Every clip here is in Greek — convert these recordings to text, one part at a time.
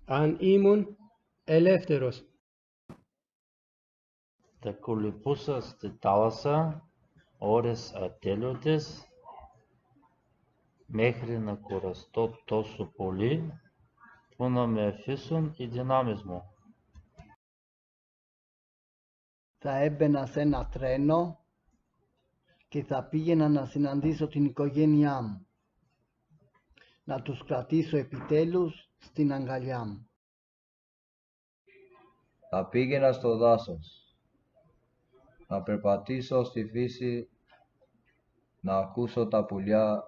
αν ήμουν ελεύθερος. Θα κολυμπούσα στη θάλασσα ώρες ατέλειωτες μέχρι να κουραστώ τόσο πολύ που να με αφήσουν οι δυνάμεις μου. Θα έμπαινα σε ένα τρένο και θα πήγαινα να συναντήσω την οικογένειά μου. Να τους κρατήσω επιτέλους στην αγκαλιά μου. Θα πήγαινα στο δάσος, να περπατήσω στη φύση, να ακούσω τα πουλιά,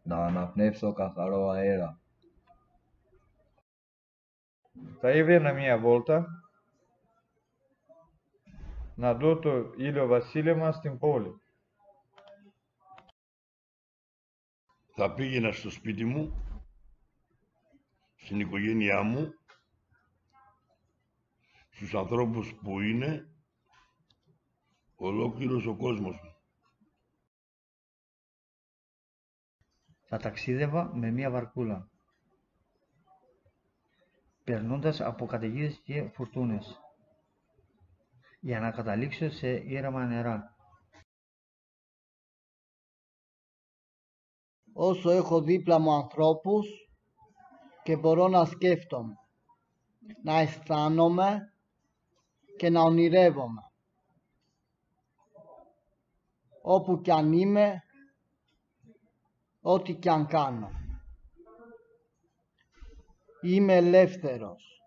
να αναπνεύσω καθαρό αέρα. Θα έβγαινα μια βόλτα, να δω το ηλιοβασίλεμα στην πόλη. Θα πήγαινα στο σπίτι μου, στην οικογένειά μου, στους ανθρώπους που είναι ολόκληρος ο κόσμος μου. Θα ταξίδευα με μια βαρκούλα, περνώντας από καταιγίδες και φουρτούνες, για να καταλήξω σε ήρεμα νερά. Όσο έχω δίπλα μου ανθρώπους και μπορώ να σκέφτομαι, να αισθάνομαι και να ονειρεύομαι. Όπου κι αν είμαι, ό,τι κι αν κάνω. Είμαι ελεύθερος.